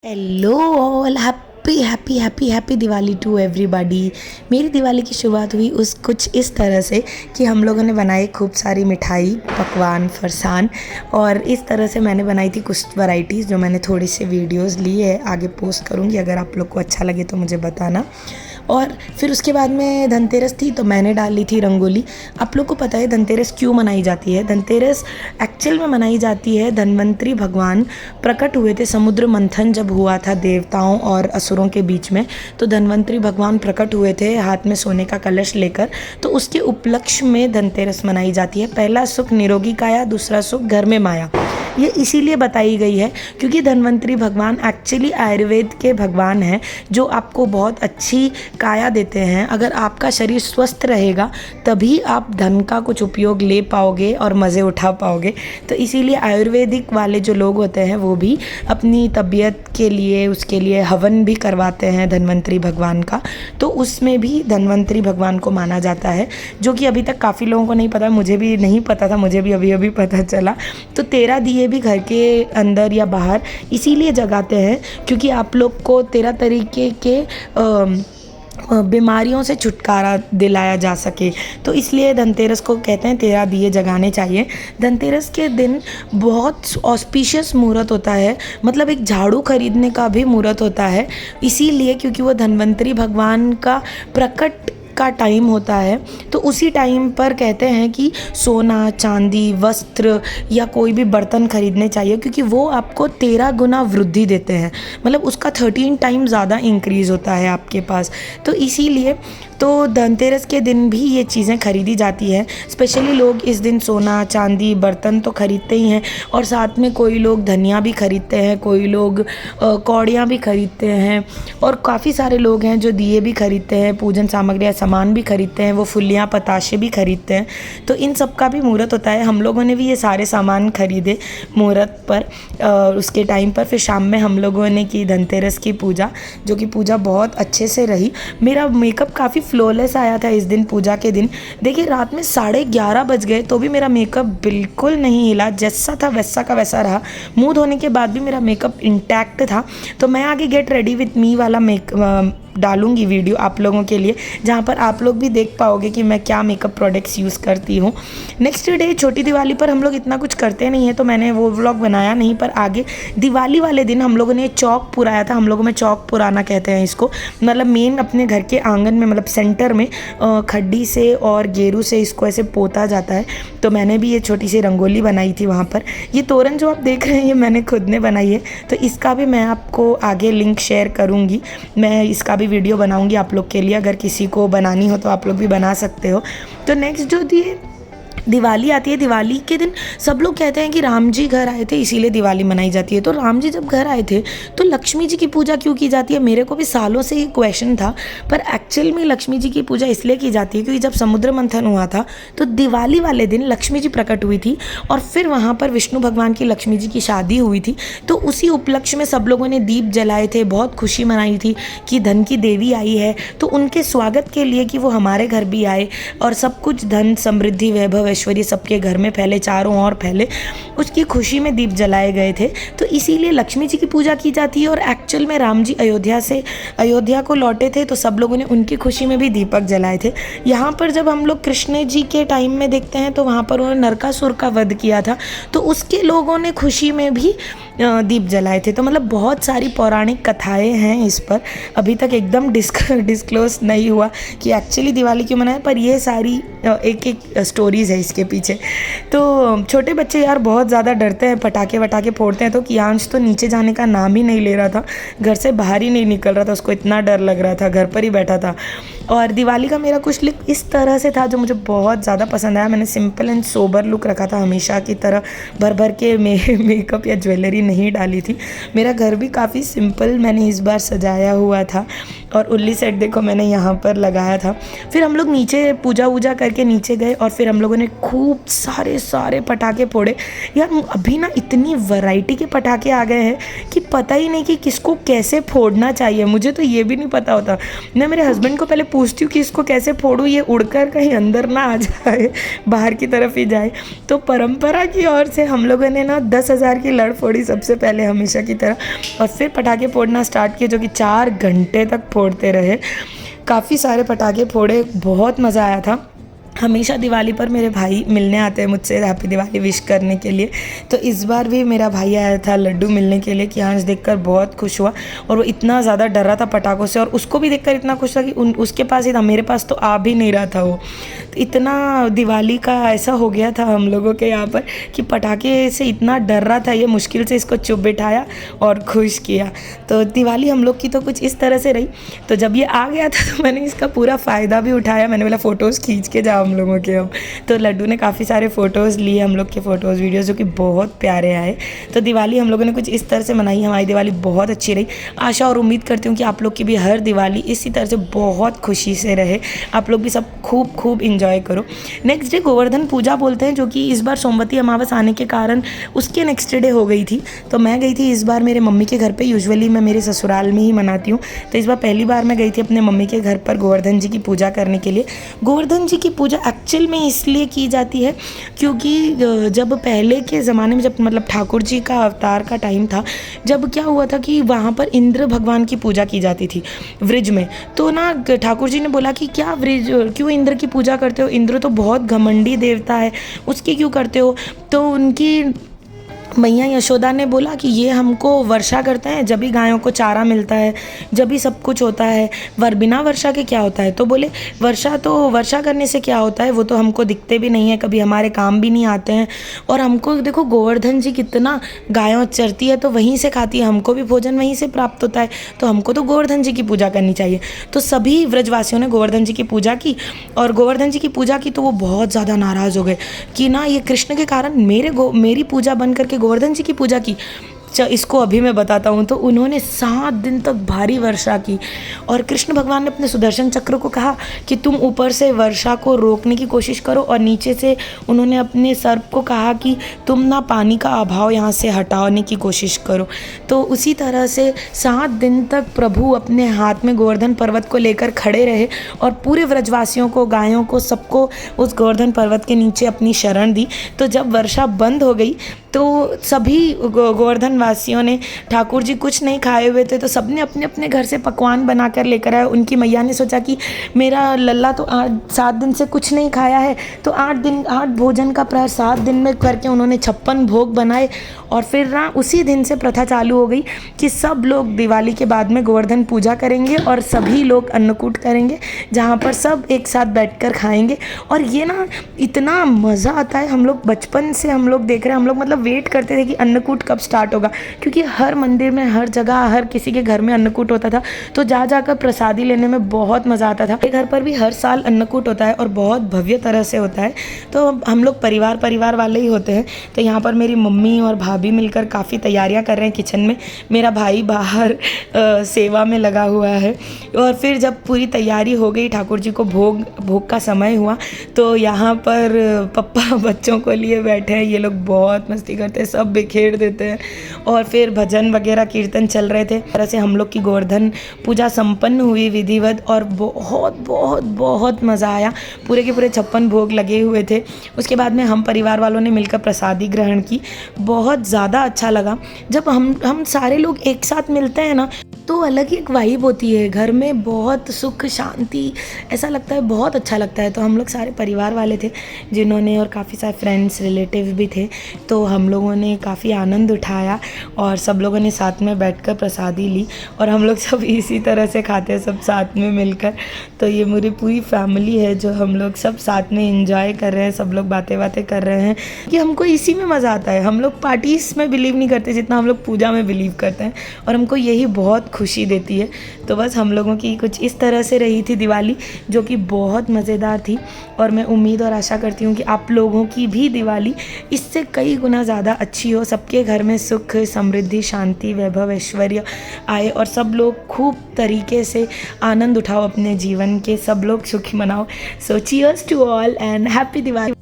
Hello all, happy happy happy happy Diwali to everybody. मेरी दिवाली की शुरुआत हुई उस कुछ इस तरह से कि हम लोगों ने बनाई खूब सारी मिठाई, पकवान, फरसान। और इस तरह से मैंने बनाई थी कुछ वैरायटीज़ जो मैंने थोड़ी सी वीडियोस ली है, आगे पोस्ट करूँगी। अगर आप लोग को अच्छा लगे तो मुझे बताना। और फिर उसके बाद में धनतेरस थी तो मैंने डाल ली थी रंगोली। आप लोग को पता है धनतेरस क्यों मनाई जाती है? धनतेरस एक्चुअल में मनाई जाती है, धन्वंतरी भगवान प्रकट हुए थे। समुद्र मंथन जब हुआ था देवताओं और असुरों के बीच में, तो धन्वंतरी भगवान प्रकट हुए थे हाथ में सोने का कलश लेकर। तो उसके उपलक्ष्य में धनतेरस मनाई जाती है। पहला सुख निरोगी काया, दूसरा सुख घर में माया। ये इसीलिए बताई गई है क्योंकि धन्वंतरी भगवान एक्चुअली आयुर्वेद के भगवान हैं, जो आपको बहुत अच्छी काया देते हैं। अगर आपका शरीर स्वस्थ रहेगा तभी आप धन का कुछ उपयोग ले पाओगे और मज़े उठा पाओगे। तो इसीलिए आयुर्वेदिक वाले जो लोग होते हैं वो भी अपनी तबीयत के लिए, उसके लिए हवन भी करवाते हैं धन्वंतरी भगवान का। तो उसमें भी धन्वंतरी भगवान को माना जाता है, जो कि अभी तक काफ़ी लोगों को नहीं पता। मुझे भी नहीं पता था, मुझे भी अभी अभी पता चला। तो 13 दिए भी घर के अंदर या बाहर इसीलिए जगाते हैं क्योंकि आप लोग को 13 तरीके के बीमारियों से छुटकारा दिलाया जा सके। तो इसलिए धनतेरस को कहते हैं 13 दिए जगाने चाहिए। धनतेरस के दिन बहुत ऑस्पिशियस मुहूर्त होता है, मतलब एक झाड़ू खरीदने का भी मुहूर्त होता है। इसीलिए क्योंकि वो धन्वंतरी भगवान का प्रकट का टाइम होता है। तो उसी टाइम पर कहते हैं कि सोना, चांदी, वस्त्र या कोई भी बर्तन खरीदने चाहिए क्योंकि वो आपको 13 गुना वृद्धि देते हैं, मतलब उसका 13 टाइम ज़्यादा इंक्रीज़ होता है आपके पास। तो इसीलिए तो धनतेरस के दिन भी ये चीज़ें खरीदी जाती है। स्पेशली लोग इस दिन सोना, चांदी, बर्तन तो खरीदते ही हैं और साथ में कोई लोग धनिया भी खरीदते हैं, कोई लोग कौड़ियाँ भी खरीदते हैं और काफ़ी सारे लोग हैं जो दिए भी खरीदते हैं, पूजन सामग्री या सामान भी खरीदते हैं, वो फुलियाँ, पताशे भी खरीदते हैं। तो इन सब का भी मुहूर्त होता है। हम लोगों ने भी ये सारे सामान खरीदे मुहूर्त पर। उसके टाइम पर फिर शाम में हम लोगों ने की धनतेरस की पूजा, जो कि पूजा बहुत अच्छे से रही। मेरा मेकअप काफ़ी फ्लॉलेस आया था इस दिन, पूजा के दिन। देखिए रात में 11:30 बज गए तो भी मेरा मेकअप बिल्कुल नहीं हिला, जैसा था वैसा का वैसा रहा। मुंह धोने के बाद भी मेरा मेकअप इंटैक्ट था। तो मैं आगे गेट रेडी विथ मी वाला डालूंगी वीडियो आप लोगों के लिए, जहाँ पर आप लोग भी देख पाओगे कि मैं क्या मेकअप प्रोडक्ट्स यूज़ करती हूँ। नेक्स्ट डे छोटी दिवाली पर हम लोग इतना कुछ करते नहीं है तो मैंने वो व्लॉग बनाया नहीं, पर आगे दिवाली वाले दिन हम लोगों ने चौक पुराया था। हम लोगों में चौक पुराना कहते हैं इसको, मतलब मेन अपने घर के आंगन में, मतलब सेंटर में खड्डी से और गेरू से इसको ऐसे पोता जाता है। तो मैंने भी ये छोटी सी रंगोली बनाई थी वहाँ पर। ये तोरण जो आप देख रहे हैं ये मैंने खुद ने बनाई है, तो इसका भी मैं आपको आगे लिंक शेयर करूँगी। मैं इसका भी वीडियो बनाऊंगी आप लोग के लिए, अगर किसी को बनानी हो तो आप लोग भी बना सकते हो। तो नेक्स्ट जो दिवाली आती है, दिवाली के दिन सब लोग कहते हैं कि राम जी घर आए थे इसीलिए दिवाली मनाई जाती है। तो राम जी जब घर आए थे तो लक्ष्मी जी की पूजा क्यों की जाती है? मेरे को भी सालों से ये क्वेश्चन था, पर एक्चुअल में लक्ष्मी जी की पूजा इसलिए की जाती है क्योंकि जब समुद्र मंथन हुआ था तो दिवाली वाले दिन लक्ष्मी जी प्रकट हुई थी और फिर वहाँ पर विष्णु भगवान की लक्ष्मी जी की शादी हुई थी। तो उसी उपलक्ष्य में सब लोगों ने दीप जलाए थे, बहुत खुशी मनाई थी कि धन की देवी आई है। तो उनके स्वागत के लिए कि वो हमारे घर भी आए और सब कुछ धन, समृद्धि, वैभव, ऐश्वर्य सबके घर में फैले, चारों ओर फैले, उसकी खुशी में दीप जलाए गए थे। तो इसीलिए लक्ष्मी जी की पूजा की जाती है। और एक्चुअल में राम जी अयोध्या को लौटे थे तो सब लोगों ने उनकी खुशी में भी दीपक जलाए थे। यहाँ पर जब हम लोग कृष्ण जी के टाइम में देखते हैं तो वहाँ पर उन्होंने नरकासुर का वध किया था, तो उसके लोगों ने खुशी में भी दीप जलाए थे। तो मतलब बहुत सारी पौराणिक कथाएं हैं इस पर, अभी तक एकदम डिस्क्लोज नहीं हुआ कि एक्चुअली दिवाली क्यों मनाए, पर ये सारी एक एक स्टोरीज़ है इसके पीछे। तो छोटे बच्चे यार बहुत ज़्यादा डरते हैं, पटाखे वटाखे फोड़ते हैं। तो कियांश तो नीचे जाने का नाम ही नहीं ले रहा था, घर से बाहर ही नहीं निकल रहा था, उसको इतना डर लग रहा था, घर पर ही बैठा था। और दिवाली का मेरा कुछ लुक इस तरह से था जो मुझे बहुत ज़्यादा पसंद आया। मैंने सिंपल एंड सोबर लुक रखा था, हमेशा की तरह भर भर के मेकअप या ज्वेलरी नहीं डाली थी। मेरा घर भी काफ़ी सिंपल मैंने इस बार सजाया हुआ था और उल्ली सेट देखो मैंने यहाँ पर लगाया था। फिर हम लोग नीचे पूजा वूजा करके नीचे गए और फिर हम लोगों ने खूब सारे पटाखे फोड़े। यार अभी ना इतनी वैरायटी के पटाखे आ गए हैं कि पता ही नहीं कि किसको कैसे फोड़ना चाहिए। मुझे तो ये भी नहीं पता होता। मैं मेरे हस्बैंड को पहले पूछती हूँ कि इसको कैसे फोड़ूँ, ये उड़कर कहीं अंदर ना आ जाए, बाहर की तरफ ही जाए। तो परंपरा की ओर से हम लोगों ने ना 10,000 की लड़ फोड़ी सबसे पहले हमेशा की तरह, और फिर पटाखे फोड़ना स्टार्ट किए, जो कि 4 घंटे तक फोड़ते रहे। काफ़ी सारे पटाखे फोड़े, बहुत मज़ा आया था। हमेशा दिवाली पर मेरे भाई मिलने आते हैं मुझसे हैप्पी दिवाली विश करने के लिए। तो इस बार भी मेरा भाई आया था लड्डू मिलने के लिए, कि आंच देखकर बहुत खुश हुआ। और वो इतना ज़्यादा डर रहा था पटाखों से, और उसको भी देखकर इतना खुश था कि उसके पास ही था, मेरे पास तो आ भी नहीं रहा था वो। तो इतना दिवाली का ऐसा हो गया था हम लोगों के यहाँ पर कि पटाखे से इतना डर रहा था, ये मुश्किल से इसको चुप बिठाया और खुश किया। तो दिवाली हम लोग की तो कुछ इस तरह से रही। तो जब ये आ गया था तो मैंने इसका पूरा फ़ायदा भी उठाया। मैंने बोला फ़ोटोज़ खींच के जाओ हम लोगों के अब। तो लड्डू ने काफ़ी सारे फ़ोटोज़ लिए, हम लोग के फ़ोटोज़ वीडियोज़, जो कि बहुत प्यारे आए। तो दिवाली हम लोगों ने कुछ इस तरह से मनाई। हमारी दिवाली बहुत अच्छी रही। आशा और उम्मीद करती हूँ कि आप लोग की भी हर दिवाली इसी तरह से बहुत खुशी से रहे, आप लोग भी सब खूब इंजॉय करो। नेक्स्ट डे गोवर्धन पूजा बोलते हैं, जो कि इस बार सोमवती अमावस आने के कारण उसके नेक्स्ट डे हो गई थी। तो मैं गई थी इस बार मेरे मम्मी के घर पे। यूजुअली मैं मेरे ससुराल में ही मनाती हूँ, तो इस बार पहली बार मैं गई थी अपने मम्मी के घर पर गोवर्धन जी की पूजा करने के लिए। गोवर्धन जी की पूजा एक्चुअल में इसलिए की जाती है क्योंकि जब पहले के ज़माने में, जब मतलब ठाकुर जी का अवतार का टाइम था, जब क्या हुआ था कि वहाँ पर इंद्र भगवान की पूजा की जाती थी वृज में। तो ना ठाकुर जी ने बोला कि क्या वृज, क्यों इंद्र की पूजा करते हो, इंद्र तो बहुत घमंडी देवता है, उसकी क्यों करते हो। तो उनकी मैया यशोदा ने बोला कि ये हमको वर्षा करते हैं, जब भी गायों को चारा मिलता है, जब भी सब कुछ होता है, बिना वर्षा के क्या होता है। तो बोले वर्षा करने से क्या होता है, वो तो हमको दिखते भी नहीं है, कभी हमारे काम भी नहीं आते हैं। और हमको देखो गोवर्धन जी कितना गायों चरती है तो वहीं से खाती है, हमको भी भोजन वहीं से प्राप्त होता है, तो हमको तो गोवर्धन जी की पूजा करनी चाहिए। तो सभी व्रजवासियों ने गोवर्धन जी की पूजा की, और गोवर्धन जी की पूजा की तो वो बहुत ज़्यादा नाराज़ हो गए कि ना ये कृष्ण के कारण मेरी पूजा बन करके गोवर्धन जी की पूजा की। इसको अभी मैं बताता हूँ। तो उन्होंने 7 दिन तक भारी वर्षा की, और कृष्ण भगवान ने अपने सुदर्शन चक्र को कहा कि तुम ऊपर से वर्षा को रोकने की कोशिश करो, और नीचे से उन्होंने अपने सर्प को कहा कि तुम ना पानी का अभाव यहाँ से हटाने की कोशिश करो। तो उसी तरह से 7 दिन तक प्रभु अपने हाथ में गोवर्धन पर्वत को लेकर खड़े रहे, और पूरे व्रजवासियों को, गायों को, सबको उस गोवर्धन पर्वत के नीचे अपनी शरण दी। तो जब वर्षा बंद हो गई तो सभी गोवर्धन वासियों ने, ठाकुर जी कुछ नहीं खाए हुए थे, तो सबने अपने अपने घर से पकवान बना कर लेकर आए। उनकी मैया ने सोचा कि मेरा लल्ला तो 7 दिन से कुछ नहीं खाया है, तो 8 भोजन का प्रयास 7 दिन में करके उन्होंने 56 भोग बनाए। और फिर ना उसी दिन से प्रथा चालू हो गई कि सब लोग दिवाली के बाद में गोवर्धन पूजा करेंगे, और सभी लोग अन्नकूट करेंगे, जहाँ पर सब एक साथ बैठकर खाएंगे। और ये ना इतना मज़ा आता है। हम लोग बचपन से हम लोग देख रहे हैं, हम लोग मतलब वेट करते थे कि अन्नकूट कब स्टार्ट होगा, क्योंकि हर मंदिर में, हर जगह, हर किसी के घर में अन्नकूट होता था। तो जा जाकर प्रसादी लेने में बहुत मज़ा आता था। मेरे घर पर भी हर साल अन्नकूट होता है, और बहुत भव्य तरह से होता है। तो हम लोग परिवार वाले ही होते हैं। तो यहाँ पर मेरी मम्मी और भाभी मिलकर काफ़ी तैयारियाँ कर रहे हैं किचन में। मेरा भाई बाहर सेवा में लगा हुआ है। और फिर जब पूरी तैयारी हो गई, ठाकुर जी को भोग का समय हुआ, तो यहाँ पर पप्पा बच्चों को लिए बैठे हैं। ये लोग बहुत मस्ती करते हैं, सब बिखेर देते हैं। और फिर भजन वगैरह कीर्तन चल रहे थे। तरह से हम लोग की गोवर्धन पूजा संपन्न हुई विधिवत, और बहुत मज़ा आया। पूरे के पूरे 56 भोग लगे हुए थे। उसके बाद में हम परिवार वालों ने मिलकर प्रसादी ग्रहण की। बहुत ज़्यादा अच्छा लगा। जब हम सारे लोग एक साथ मिलते हैं ना, तो अलग ही एक वाइब होती है। घर में बहुत सुख शांति ऐसा लगता है, बहुत अच्छा लगता है। तो हम लोग सारे परिवार वाले थे जिन्होंने, और काफ़ी सारे फ्रेंड्स रिलेटिव भी थे। तो हम लोगों ने काफ़ी आनंद उठाया, और सब लोगों ने साथ में बैठकर प्रसादी ली, और हम लोग सब इसी तरह से खाते हैं, सब साथ में मिलकर। तो ये मेरी पूरी फैमिली है जो हम लोग सब साथ में एंजॉय कर रहे हैं, सब लोग बातें कर रहे हैं कि हमको इसी में मज़ा आता है। हम लोग पार्टीज़ में बिलीव नहीं करते जितना हम लोग पूजा में बिलीव करते हैं, और हमको यही बहुत खुशी देती है। तो बस हम लोगों की कुछ इस तरह से रही थी दिवाली, जो कि बहुत मज़ेदार थी। और मैं उम्मीद और आशा करती हूँ कि आप लोगों की भी दिवाली इससे कई गुना ज़्यादा अच्छी हो, सबके घर में सुख, समृद्धि, शांति, वैभव, ऐश्वर्य आए और सब लोग खूब तरीके से आनंद उठाओ अपने जीवन के, सब लोग सुखी मनाओ। So cheers to all and happy Diwali.